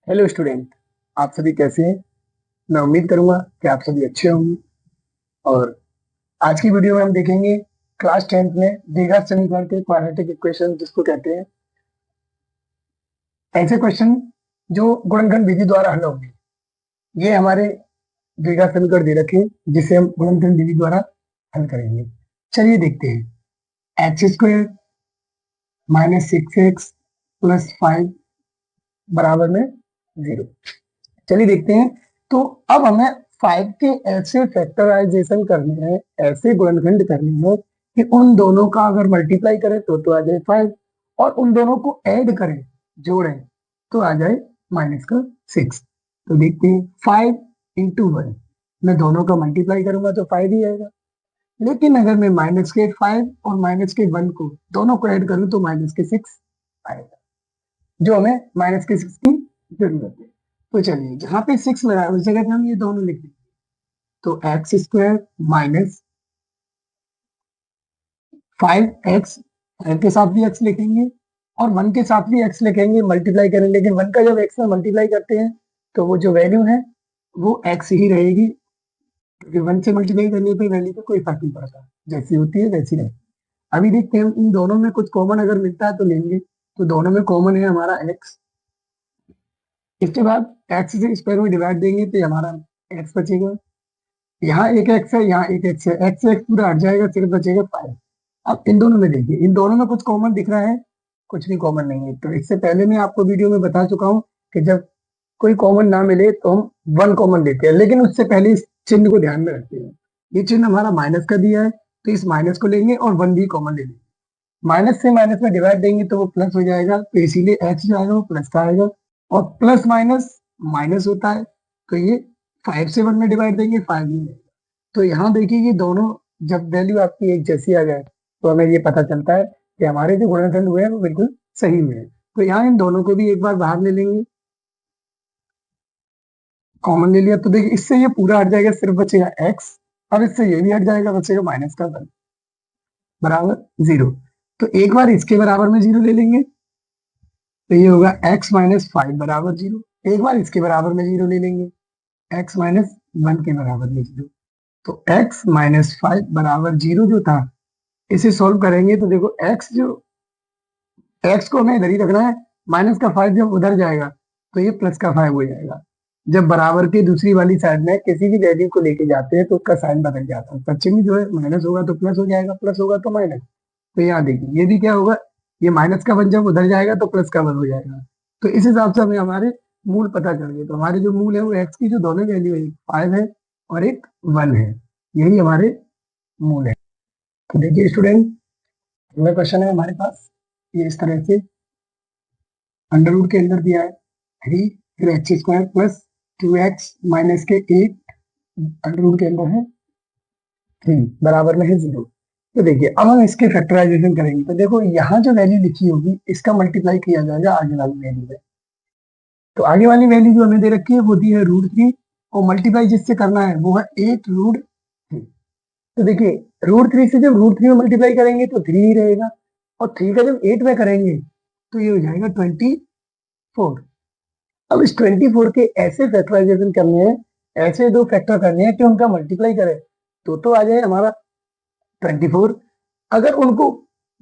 Hello student. आप सभी कैसे हैं? मैं उम्मीद करूंगा कि आप सभी अच्छे होंगे। और आज की वीडियो में हम देखेंगे क्लास 10th में द्विघात समीकरण के क्वाड्रेटिक इक्वेशन जिसको कहते हैं, ऐसे क्वेश्चन जो गुणनखंड विधि द्वारा हल होंगे। ये हमारे द्विघात समीकरण दे रखे हैं जिसे हम गुणनखंड विधि द्वारा हल करेंगे। चलिए देखते हैं। X square minus 6x plus 5 बराबर में 0। चलिए देखते हैं। तो अब हमें 5 के ऐसे फैक्टराइजेशन करने हैं, ऐसे गुणनखंड करने हैं कि उन दोनों का अगर मल्टीप्लाई करें तो आ जाए 5, और उन दोनों को ऐड करें, जोड़ें, तो आ जाए माइनस का 6। तो देखते हैं, 5 इंटू 1, मैं दोनों का मल्टीप्लाई करूंगा तो 5 ही आएगा। लेकिन अगर मैं माइनस के 5 और माइनस के 1 को दोनों को ऐड करूं तो माइनस के 6 आएगा, जो हमें माइनस के 6 की जरूरत है। तो चलिए, जहां पे 6 लगा है उस जगह पे हम ये दोनों लिख देंगे। तो एक्स स्क्वायर माइनस 5x, के साथ भी x लिखेंगे और 1 के साथ भी x लिखेंगे, मल्टीप्लाई करें। लेकिन 1 का जब x में मल्टीप्लाई करते हैं तो वो जो वैल्यू है वो x ही रहेगी, क्योंकि 1 से मल्टीप्लाई करने पे वैल्यू पे कोई फर्क नहीं पड़ता, जैसी होती है वैसी रहेगी। अभी देखते हैं, इन दोनों में कुछ कॉमन अगर मिलता है तो लेंगे। तो दोनों में कॉमन है हमारा x। इसके बाद x से स्क्वायर में डिवाइड देंगे तो ये हमारा x बचेगा। यहाँ एक एक्स है, यहाँ एक एक्स है, एक्स से एक्स पूरा हट जाएगा, सिर्फ बचेगा 5। अब इन दोनों में देखिए, इन दोनों में कुछ कॉमन दिख रहा है? कुछ भी कॉमन नहीं है। तो इससे पहले मैं आपको वीडियो में बता चुका हूँ कि जब कोई कॉमन ना मिले तो हम 1 कॉमन लेते हैं, लेकिन उससे पहले इस चिन्ह को ध्यान में रखते हैं। ये चिन्ह हमारा माइनस का दिया है, तो इस माइनस को लेंगे और 1 भी कॉमन ले लेंगे। माइनस से माइनस में डिवाइड देंगे तो वो प्लस हो जाएगा, तो इसीलिए एक्स जो आएगा वो प्लस का आएगा। और प्लस माइनस माइनस होता है, तो ये 5 से 1 में डिवाइड देंगे, 5 नहीं। तो यहाँ देखिए, ये दोनों जब वैल्यू आपकी एक जैसी आ जाए तो हमें ये पता चलता है कि हमारे जो गुणनखंड हुए हैं वो बिल्कुल सही हुए हैं। तो यहाँ इन दोनों को भी एक बार बाहर ले लेंगे, कॉमन ले लिया। तो देखिए, इससे ये पूरा हट जाएगा, सिर्फ बचेगा x। और इससे ये भी हट जाएगा, बचेगा माइनस का 1 बराबर 0। तो एक बार इसके बराबर में 0 ले लेंगे, तो ये होगा x माइनस 5 बराबर 0। एक बार इसके बराबर में 0 ले लेंगे, x माइनस 1 के बराबर में 0। तो x माइनस 5 बराबर 0 जो था, इसे सॉल्व करेंगे तो देखो, x को हमें इधर ही रखना है। माइनस का 5 जब उधर जाएगा तो ये प्लस का 5 हो जाएगा। जब बराबर की दूसरी वाली साइड में किसी भी वैल्यू को लेके जाते हैं तो उसका साइन बदल जाता है। पश्चिम में जो है, माइनस होगा तो प्लस हो जाएगा, प्लस होगा तो माइनस। तो यहाँ देखिए, ये भी क्या होगा, ये माइनस का 1 जब उधर जाएगा तो प्लस का 1 हो जाएगा। तो इस हिसाब से हमें हमारे मूल पता चल गए। तो हमारे जो मूल है वो x की जो दोनों वैल्यू है, 5 है और एक 1 है, यही हमारे मूल है। तो देखिए स्टूडेंट, अगला क्वेश्चन है हमारे पास, ये इस तरह से अंडर रूट के अंदर दिया है 3, फिर x square plus 2x minus के 8 अंडर रूट के अंदर है 3 बराबर में है 0। तो देखिए, अब हम इसके फैक्टराइजेशन करेंगे तो देखो, यहाँ जो वैल्यू लिखी होगी इसका मल्टीप्लाई किया जाएगा आगे वाली वैल्यू में। तो आगे वाली वैल्यू जो हमें दे रखी है वो दी है √3, और मल्टीप्लाई जिससे करना है वो है 8√3। तो देखिए, √3 से जब √3 में मल्टीप्लाई करेंगे तो 3 ही रहेगा, और 3 का जब 8 में करेंगे तो ये हो जाएगा 24। अब इस 24 के ऐसे फैक्टराइजेशन करने हैं, ऐसे दो फैक्टर करने हैं कि उनका मल्टीप्लाई करें तो आ जाए हमारा 24। अगर उनको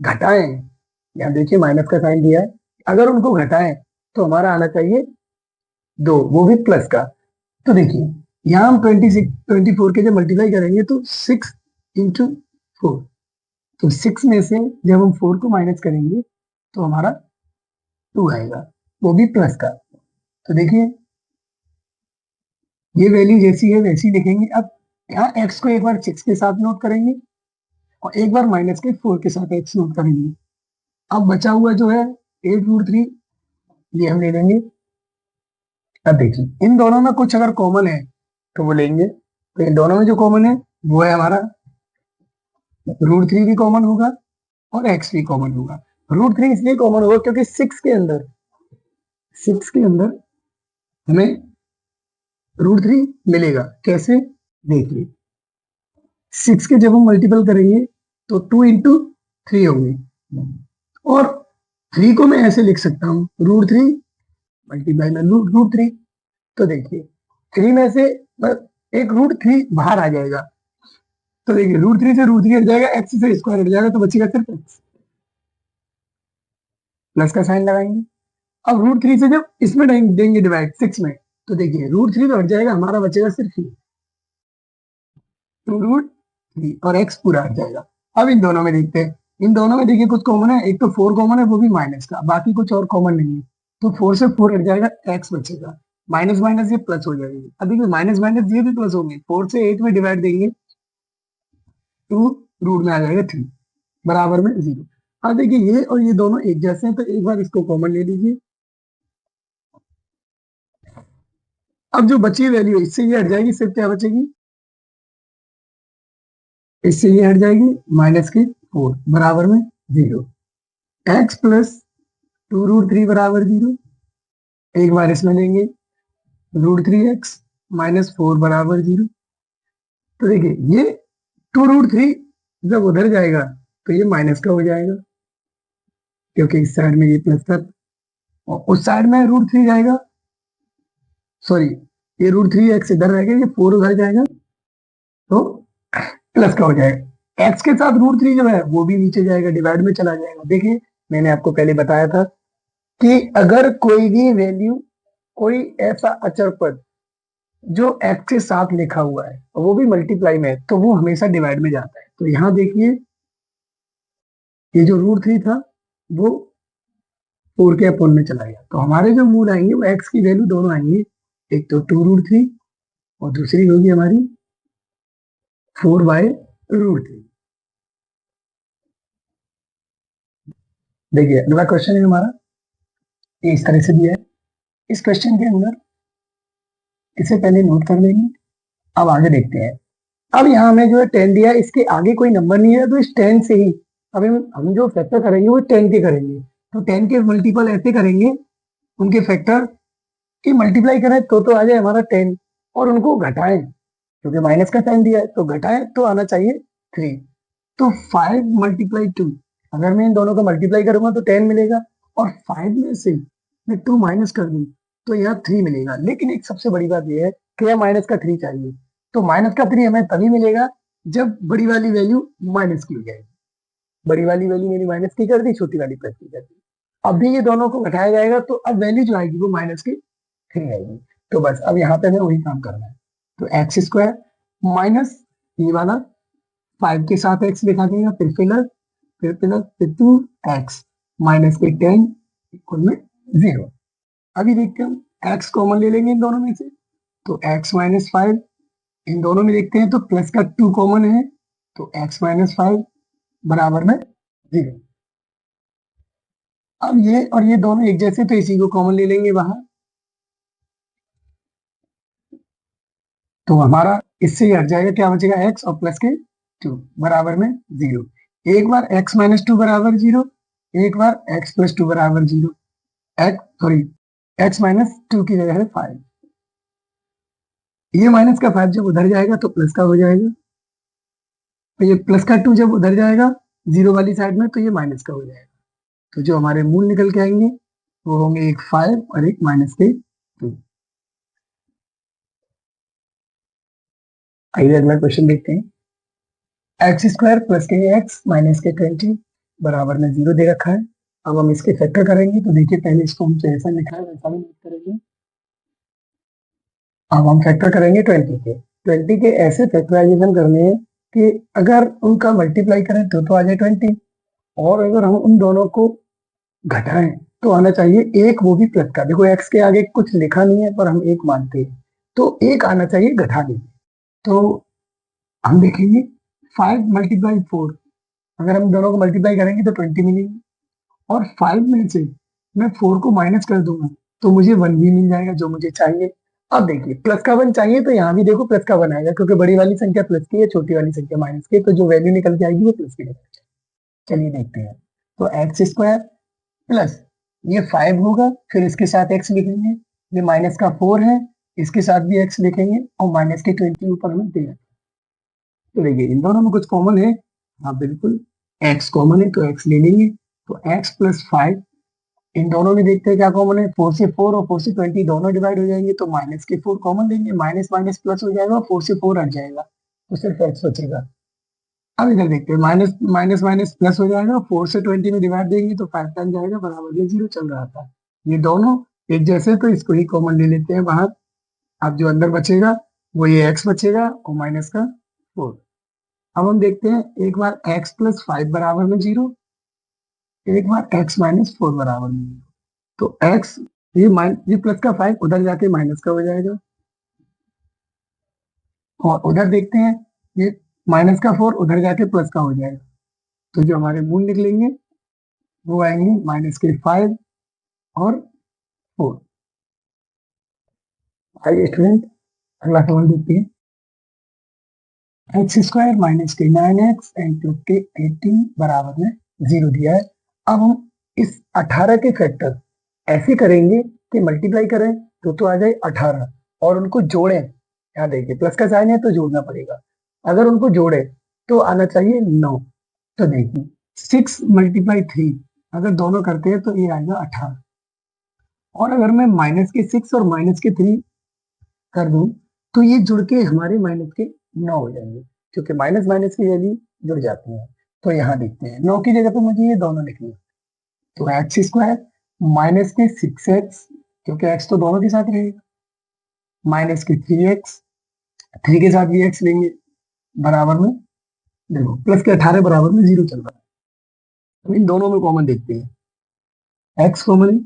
घटाएं, यहाँ देखिए माइनस का साइन दिया है, अगर उनको घटाएं तो हमारा आना चाहिए 2, वो भी प्लस का। तो देखिए, यहाँ हम 24 के जब मल्टीप्लाई करेंगे तो 6 इंटू 4। तो 6 में से जब हम 4 को माइनस करेंगे तो हमारा 2 आएगा, वो भी प्लस का। तो देखिए, ये वैल्यू जैसी है वैसी लिखेंगे। अब यहाँ x को एक बार 6 के साथ नोट करेंगे और एक बार माइनस के 4 के साथ x नोट करेंगे। अब बचा हुआ जो है 8√3, ये हम ले लेंगे। अब देखिए, इन दोनों में कुछ अगर कॉमन है तो वो लेंगे। तो इन दोनों में जो कॉमन है वो है हमारा √3 भी कॉमन होगा और x भी कॉमन होगा। √3 इसलिए कॉमन होगा क्योंकि 6 के अंदर हमें √3 मिलेगा। कैसे, देखिए, 6 के जब हम मल्टीपल करेंगे तो 2 इंटू 3 होंगे, और 3 को मैं ऐसे लिख सकता हूँ √3 मल्टीप्लाई में रूट थ्री। तो देखिए थ्री में से एक रूट थ्री बाहर आ जाएगा, तो देखिए रूट थ्री से रूट थ्री हट जाएगा, एक्स से स्क्वायर हट जाएगा, तो बचेगा सिर्फ एक्स। प्लस का साइन लगाएंगे। अब रूट थ्री से जब इसमें देंगे डिवाइड सिक्स में, तो देखिए रूट थ्री तो हट जाएगा, हमारा बचेगा सिर्फ ये टू रूट थ्री, और एक्स पूरा हट जाएगा। अब इन दोनों में देखते हैं, इन दोनों में देखिए कुछ कॉमन है, एक तो फोर कॉमन है, वो भी माइनस का, बाकी कुछ और कॉमन नहीं है। तो फोर से फोर हट जाएगा, एक्स बचेगा, माइनस माइनस ये प्लस हो जाएगी। अब देखिए माइनस माइनस ये भी प्लस होंगे, फोर से एट में डिवाइड देंगे, टू रूट में आ जाएगा थ्री, बराबर में जीरो। अब देखिए ये और ये दोनों एक जैसे हैं, तो एक बार इसको कॉमन ले लीजिए। अब जो बची वैल्यू इससे ये हट जाएगी, सिर्फ क्या बचेगी, इससे ये हट जाएगी माइनस की फोर, बराबर में जीरो। X plus two root three बराबर जीरो। एक बार इसमें लेंगे, root three x minus four बराबर जीरो। तो देखिए ये टू रूट थ्री जब उधर जाएगा तो ये माइनस का हो जाएगा, क्योंकि इस साइड में ये प्लस का, और उस साइड में रूट थ्री जाएगा, सॉरी ये रूट थ्री एक्स इधर रहेगा, ये फोर उधर जाएगा, तो प्लस का हो जाएगा। एक्स के साथ रूट थ्री जो है वो भी नीचे जाएगा, डिवाइड में चला जाएगा। देखिए मैंने आपको पहले बताया था कि अगर कोई भी वैल्यू, कोई ऐसा अचर पद जो एक्स के साथ लिखा हुआ है और वो भी मल्टीप्लाई में है, तो वो हमेशा डिवाइड में जाता है। तो यहाँ देखिए ये जो रूट थ्री था वो फोर के अपॉन में चला गया, तो हमारे जो मूल आएंगे वो एक्स की वैल्यू दोनों आएंगे, एक तो टू रूट थ्री और दूसरी होगी हमारी फोर बाय रूट थ्री। देखिए अगला क्वेश्चन है हमारा, ये इस तरह से दिया है। इस क्वेश्चन के अंदर इसे पहले नोट कर लेंगे, अब आगे देखते हैं। अब यहाँ हमें जो है टेन दिया है, इसके आगे कोई नंबर नहीं है, तो इस टेन से ही अब हम जो फैक्टर करेंगे वो टेन के करेंगे। तो टेन के मल्टीपल ऐसे करेंगे, उनके फैक्टर की मल्टीप्लाई करें तो आ जाए हमारा टेन, और उनको घटाएं, क्योंकि माइनस का साइन दिया है, तो घटाएं तो आना चाहिए थ्री। तो फाइव मल्टीप्लाई टू, अगर मैं इन दोनों को मल्टीप्लाई करूंगा तो टेन मिलेगा, और फाइव में से मैं टू माइनस कर दूं तो यहाँ थ्री मिलेगा। लेकिन एक सबसे बड़ी बात यह है कि यह माइनस का थ्री चाहिए, तो माइनस का थ्री हमें तभी मिलेगा जब बड़ी वाली वैल्यू माइनस की हो जाएगी। बड़ी वाली वैल्यू मेरी माइनस की कर दी, छोटी वाली प्लस की कर दी। अब भी ये दोनों को घटाया जाएगा, तो अब वैल्यू जो आएगी वो माइनस की थ्री आएगी। तो बस अब यहाँ पे हमें वही काम करना है। तो एक्स स्क्वायर माइनस ये वाला फाइव के साथ एक्स लिखा देगा, फिर प्लस, फिर प्लस, फिर टू एक्स माइनस के टेन इक्वल में जीरो। अभी देखते हैं एक्स कॉमन ले लेंगे इन दोनों में से, तो एक्स माइनस फाइव, इन दोनों में देखते हैं तो प्लस का टू कॉमन है, तो एक्स माइनस फाइव बराबर में जीरो। अब ये और ये दोनों एक जैसे, तो इसी को कॉमन ले लेंगे बाहर, तो हमारा इससे ही हट जाएगा, क्या बचेगा एक्स और प्लस के टू बराबर में जीरो। एक बार एक्स माइनस टू बराबर जीरो, एक बार एक्स प्लस टू बराबर zero. X sorry x minus two की जगह है फाइव, ये माइनस का फाइव जब उधर जाएगा तो प्लस का हो जाएगा, तो ये प्लस का टू जब उधर जाएगा जीरो वाली साइड में, तो ये माइनस का हो जाएगा। तो जो हमारे मूल निकल के आएंगे वो होंगे एक फाइव और एक माइनस के टू। आइए अगला क्वेश्चन देखते हैं। एक्स स्क्वायर प्लस के एक्स माइनस के 20 बराबर में जीरो दे रखा है। अब हम इसके फैक्टर करेंगे, तो देखिए पहले इसको हम जैसा लिखा है वैसा भी नोट करेंगे। अब हम फैक्टर करेंगे 20 के ऐसे फैक्टराइजेशन करने हैं कि अगर उनका मल्टीप्लाई करें तो आ जाए 20, और अगर हम उन दोनों को घटाएं तो आना चाहिए एक, वो भी प्लस का। देखो एक्स के आगे कुछ लिखा नहीं है पर हम एक मानते हैं, तो एक आना चाहिए घटाने में। तो हम देखेंगे फाइव मल्टीप्लाई फोर, अगर हम दोनों को मल्टीप्लाई करेंगे तो 20 मिलेगी, और फाइव में से मैं फोर को माइनस कर दूंगा तो मुझे वन भी मिल जाएगा जो मुझे चाहिए। अब देखिए प्लस का वन चाहिए, तो यहाँ भी देखो प्लस का वन आएगा, क्योंकि बड़ी वाली संख्या प्लस की है, छोटी वाली संख्या माइनस की है, तो जो वैल्यू निकल के आएगी वो प्लस की निकल के। चलिए देखते हैं। तो एक्स स्क्वायर प्लस ये फाइव होगा, फिर इसके साथ एक्स लिखेंगे, ये माइनस का फोर है, इसके साथ भी एक्स लिखेंगे, और माइनस के 20 ऊपर हमें दे। तो देखिए इन दोनों में कुछ कॉमन है, हाँ बिल्कुल एक्स कॉमन है, तो एक्स ले लेंगे। तो एक्स प्लस फाइव इन दोनों में देखते हैं क्या कॉमन है, 4 से 4 और 4 से 20 दोनों डिवाइड हो जाएंगे तो माइनस के 4 कॉमन लेंगे, माइनस माइनस प्लस हो जाएगा, 4 से 4 हट जाएगा तो सिर्फ एक्स बचेगा। अब इधर देखते हैं, माइनस माइनस माइनस प्लस हो जाएगा, 4 से 20 में डिवाइड देंगे तो 5 टाइम जाएगा, बराबर ये 0 चल रहा था। ये दोनों एक जैसे तो इसको ही कॉमन ले लेते हैं बाहर। अब जो अंदर बचेगा वो ये एक्स बचेगा और माइनस का 4। अब हम देखते हैं, एक बार एक्स प्लस 5 बराबर में 0, एक बार एक्स माइनस 4 बराबर में 0। तो एक्स ये प्लस का 5 उधर जाके माइनस का हो जाएगा, और उधर देखते हैं ये माइनस का 4 उधर जाके प्लस का हो जाएगा। तो जो हमारे मूल निकलेंगे वो आएंगे माइनस के 5 और 4। आइए स्टूडेंट अगला सवाल देखते हैं। एक्स स्क्वायर माइनस के 9x एंड प्लस के 18 बराबर में 0 दिया है। अब हम इस 18 के फैक्टर ऐसे करेंगे कि मल्टीप्लाई करें तो आ जाए 18 और उनको जोड़ें। यहाँ देखिए प्लस का साइन है तो जोड़ना पड़ेगा, अगर उनको जोड़े तो आना चाहिए 9। तो देखिए 6 मल्टीप्लाई 3 अगर दोनों करते हैं तो ये आएगा 18, और अगर मैं माइनस के 6 और माइनस के 3 कर दूं तो ये जुड़ के हमारे माइनस के 9 हो जाएंगे, क्योंकि माइनस माइनस की वैल्यू जुड़ जाती है। तो यहाँ देखते हैं 9 की जगह पे मुझे ये दोनों लिखने हैं। तो एक्स स्क्वायर माइनस के 6x, क्योंकि एक्स तो दोनों के साथ रहेगा, माइनस के 3x, 3 के साथ भी एक्स लेंगे, बराबर में देखो प्लस के 18 बराबर में 0 चल रहा है। तो इन दोनों में कॉमन देखते हैं, एक्स कॉमन है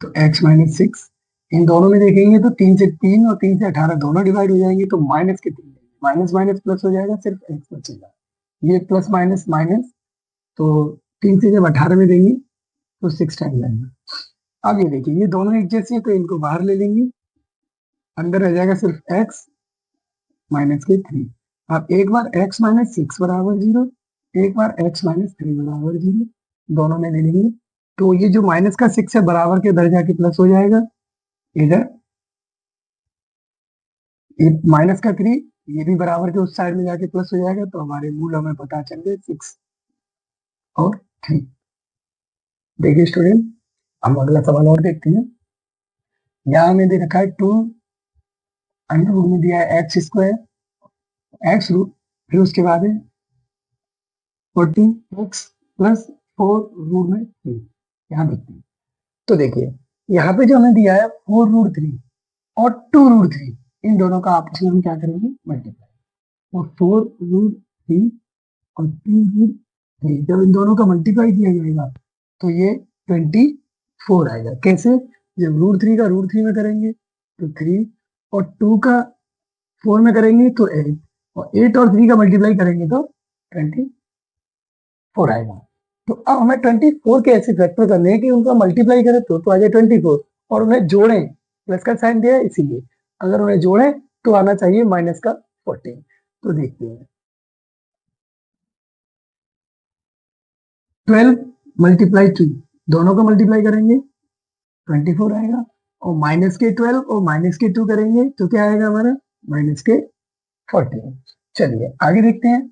तो एक्स माइनस 6, इन दोनों में देखेंगे तो 3 से 3 और 3 से 18 दोनों डिवाइड हो जाएंगे तो माइनस के 3, माइनस माइनस प्लस हो जाएगा, सिर्फ एक्स बचेगा। ये प्लस माइनस माइनस, तो 3 से जब 18 में देंगे तो 6 टाइम जाएगा। अब ये देखिए ये दोनों एक जैसे हैं तो इनको बाहर ले लेंगे, अंदर रह जाएगा सिर्फ एक्स माइनस के 3। अब एक बार एक्स माइनस 6 बराबर 0, एक बार एक्स माइनस 3 बराबर 0, दोनों में ले लेंगे तो ये जो माइनस का 6 है बराबर के उधर जाके प्लस हो जाएगा, इधर ये माइनस का 3 ये भी बराबर के उस साइड में जाके प्लस हो जाएगा, तो हमारे मूल हमें पता चल गए 6 और 3। देखिए स्टूडेंट हम अगला सवाल और देखते हैं। यहाँ हमें दे रखा है 2 अंडर रूट में दिया है एक्स स्क्वायर, एक्स रूट, फिर उसके बाद है 14x प्लस 4 रूट में 3। यहाँ देखते हैं तो देखिए यहाँ पे जो हमें दिया है 4 रूट 3 और 2 रूट 3, इन दोनों का आपस में हम क्या करेंगे मल्टीप्लाई। और 4 रूट 3 और 2 रूट 3 जब इन दोनों का मल्टीप्लाई किया जाएगा तो ये 24 आएगा। कैसे? जब रूट 3 का रूट 3 में करेंगे तो 3, और 2 का 4 में करेंगे तो 8, और 8 और 3 का मल्टीप्लाई करेंगे तो 24 आएगा। तो अब हमें 24 के ऐसे फैक्टर करने हैं कि उनका मल्टीप्लाई करें तो आ जाए 24, और उन्हें जोड़ें, प्लस का साइन दिया है इसीलिए, अगर उन्हें जोड़ें तो आना चाहिए माइनस का 14। तो देखते हैं 12 मल्टीप्लाई 2, दोनों को मल्टीप्लाई करेंगे 24 आएगा, और माइनस के 12 और माइनस के 2 करेंगे तो क्या आएगा हमारा माइनस के 14। चलिए आगे देखते हैं।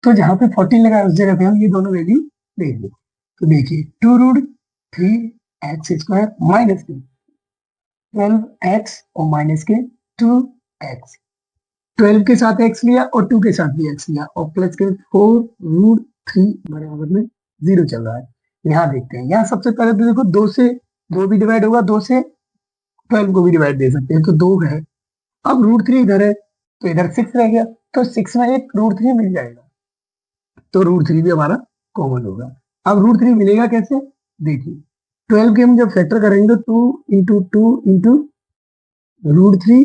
तो जहां पे 14 लगा है उस जगह पे हम ये दोनों वैल्यू देख लो। तो देखिए 2 रूट 3 एक्स स्क्वायर माइनस के 12x और माइनस के 2x, 12 के साथ x लिया और 2 के साथ भी x लिया, और प्लस के 4 रूट 3 बराबर में 0 चल रहा है। यहाँ देखते हैं, यहाँ सबसे पहले तो देखो 2 से 2 भी डिवाइड होगा, 2 से 12 को भी डिवाइड दे सकते हैं, तो 2 है। अब रूट 3 इधर है तो इधर 6 रह गया, तो 6 में एक रूट 3 मिल जाएगा, तो रूट 3 भी हमारा कॉमन होगा। अब रूट 3 मिलेगा कैसे? देखिए 12 के हम जब फैक्टर करेंगे तो 2 into 2 into root 3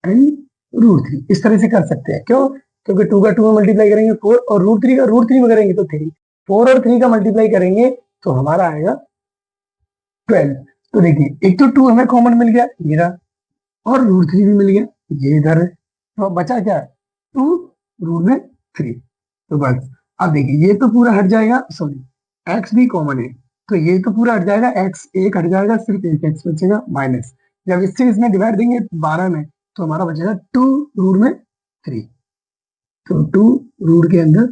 and root 3 इस तरह से कर सकते हैं। क्यों? क्योंकि 2 का 2 में मल्टीप्लाई करेंगे 4, और रूट 3 का रूट 3 में करेंगे तो 3, 4 और 3 का मल्टीप्लाई करेंगे तो हमारा आएगा 12। तो देखिए एक तो 2 हमें कॉमन मिल गया ये रहा, और रूट 3 भी मिल गया ये इधर है, तो अब बचा क्या? 2 रूट में 3। तो बस अब देखिए ये तो पूरा हट जाएगा, सॉरी एक्स भी कॉमन है तो ये तो पूरा हट जाएगा, एक्स एक हट जाएगा, सिर्फ एक एक्स बचेगा माइनस। जब इससे इसमें डिवाइड देंगे 12 में तो हमारा बचेगा 2 रूट में 3, तो 2 रूट के अंदर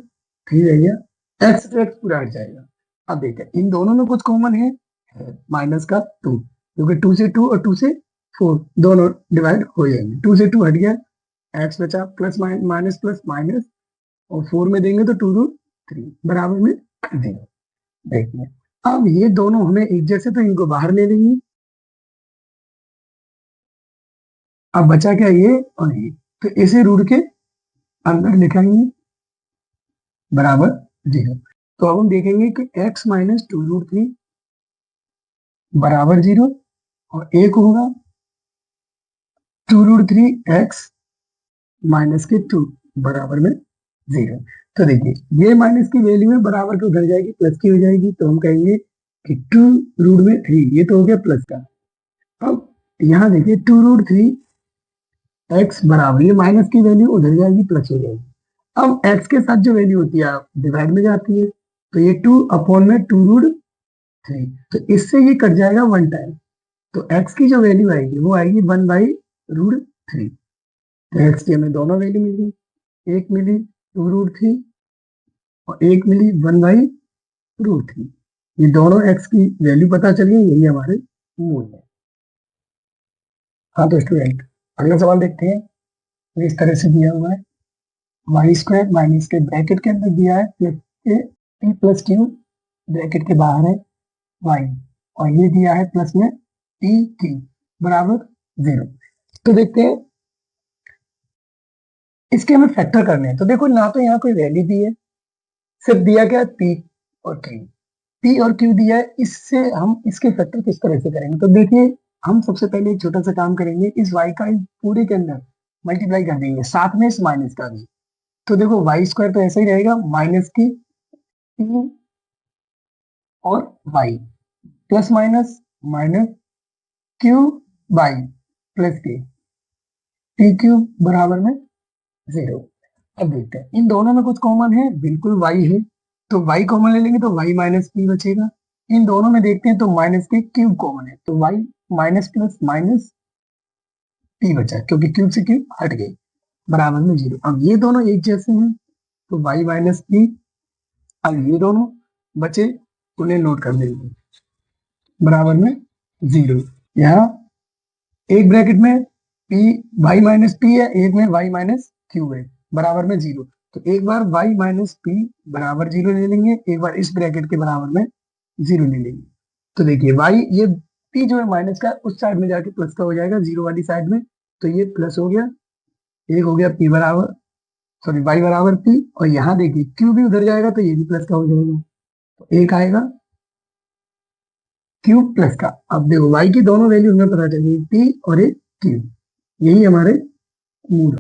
3 रह गया, एक्स से एक्स पूरा हट जाएगा। अब देखिए इन दोनों में कुछ कॉमन है, माइनस का 2, क्योंकि 2 से 2 और 2 से 4 दोनों डिवाइड हो जाएंगे। 2 से 2 हट गया, एक्स बचा, प्लस माइनस प्लस माइनस, और 4 में देंगे तो 2√3 बराबर में 0। देखिए अब ये दोनों हमें एक जैसे, तो इनको बाहर ले लेंगे। अब बचा क्या, ये और ये, तो इसे रूट के अंदर लिखेंगे बराबर 0। तो अब हम देखेंगे कि x माइनस 2√3 बराबर 0, और एक होगा 2√3 x माइनस के 2 बराबर में 0। तो देखिए ये माइनस की वैल्यू है बराबर की उधर जाएगी, प्लस की हो जाएगी, तो हम कहेंगे कि 2√3, ये तो हो गया प्लस का। अब यहाँ देखिए 2√3 x बराबर, ये माइनस की वैल्यू उधर जाएगी, प्लस हो जाएगी। अब x के साथ जो वैल्यू होती है डिवाइड में जाती है, तो ये 2 में 2√3, तो इससे ये कट जाएगा 1 टाइम, तो x की जो वैल्यू आएगी वो आएगी 1/√3। तो x की हमें दोनों वैल्यू मिल गई, एक मिली 2√3 और एक मिली 1/√3। ये दोनों x की वैल्यू पता चली, यही हमारे मूल है। हाँ तो स्टूडेंट अगला सवाल देखते हैं। तो इस तरह से दिया हुआ है, y² माइनस के ब्रैकेट के अंदर दिया है प्लस के p प्लस क्यू, ब्रैकेट के बाहर है y, और ये दिया है प्लस में p q बराबर 0। तो देखते हैं इसके हमें फैक्टर करने हैं। तो देखो ना तो यहाँ कोई वैल्यू दी है, सिर्फ दिया क्या p और q, p और q दिया है, इससे हम इसके फैक्टर किस तरह से करेंगे। तो देखिए हम सबसे पहले एक छोटा सा काम करेंगे, इस y का इस पूरे के अंदर मल्टीप्लाई कर देंगे, साथ में इस माइनस का भी। तो देखो y² तो ऐसा ही रहेगा, माइनस की p और y, plus minus minus q by plus के p क्यूब बराबर में 0। अब देखते हैं इन दोनों में कुछ कॉमन है, बिल्कुल y है, तो y कॉमन ले लेंगे तो y माइनस p बचेगा। इन दोनों में देखते हैं तो माइनस के क्यूब कॉमन है, तो y minus plus minus p बचा, क्योंकि क्यूब से क्यूब हट गए, बराबर में 0। अब ये दोनों एक जैसे हैं, तो y माइनस p, अब ये दोनों बचे, उन्हें नोट कर देंगे बराबर में 0। यहाँ एक ब्रैकेट में p y माइनस p है, एक में y माइनस q है, बराबर में 0। तो एक बार y माइनस p बराबर 0 ले लेंगे, एक बार इस ब्रैकेट के बराबर में 0 ले लेंगे। तो देखिए y, ये p जो है माइनस का उस साइड में जाके प्लस का हो जाएगा, 0 वाली साइड में, तो ये प्लस हो गया, एक हो गया p बराबर, सॉरी y बराबर p, और यहाँ देखिए q भी उधर जाएगा तो ये भी प्लस का हो जाएगा, तो एक आएगा क्यूब प्लस का। अब देखो y की दोनों वैल्यू हमें पता चली, p और एक क्यूब, यही हमारे मूल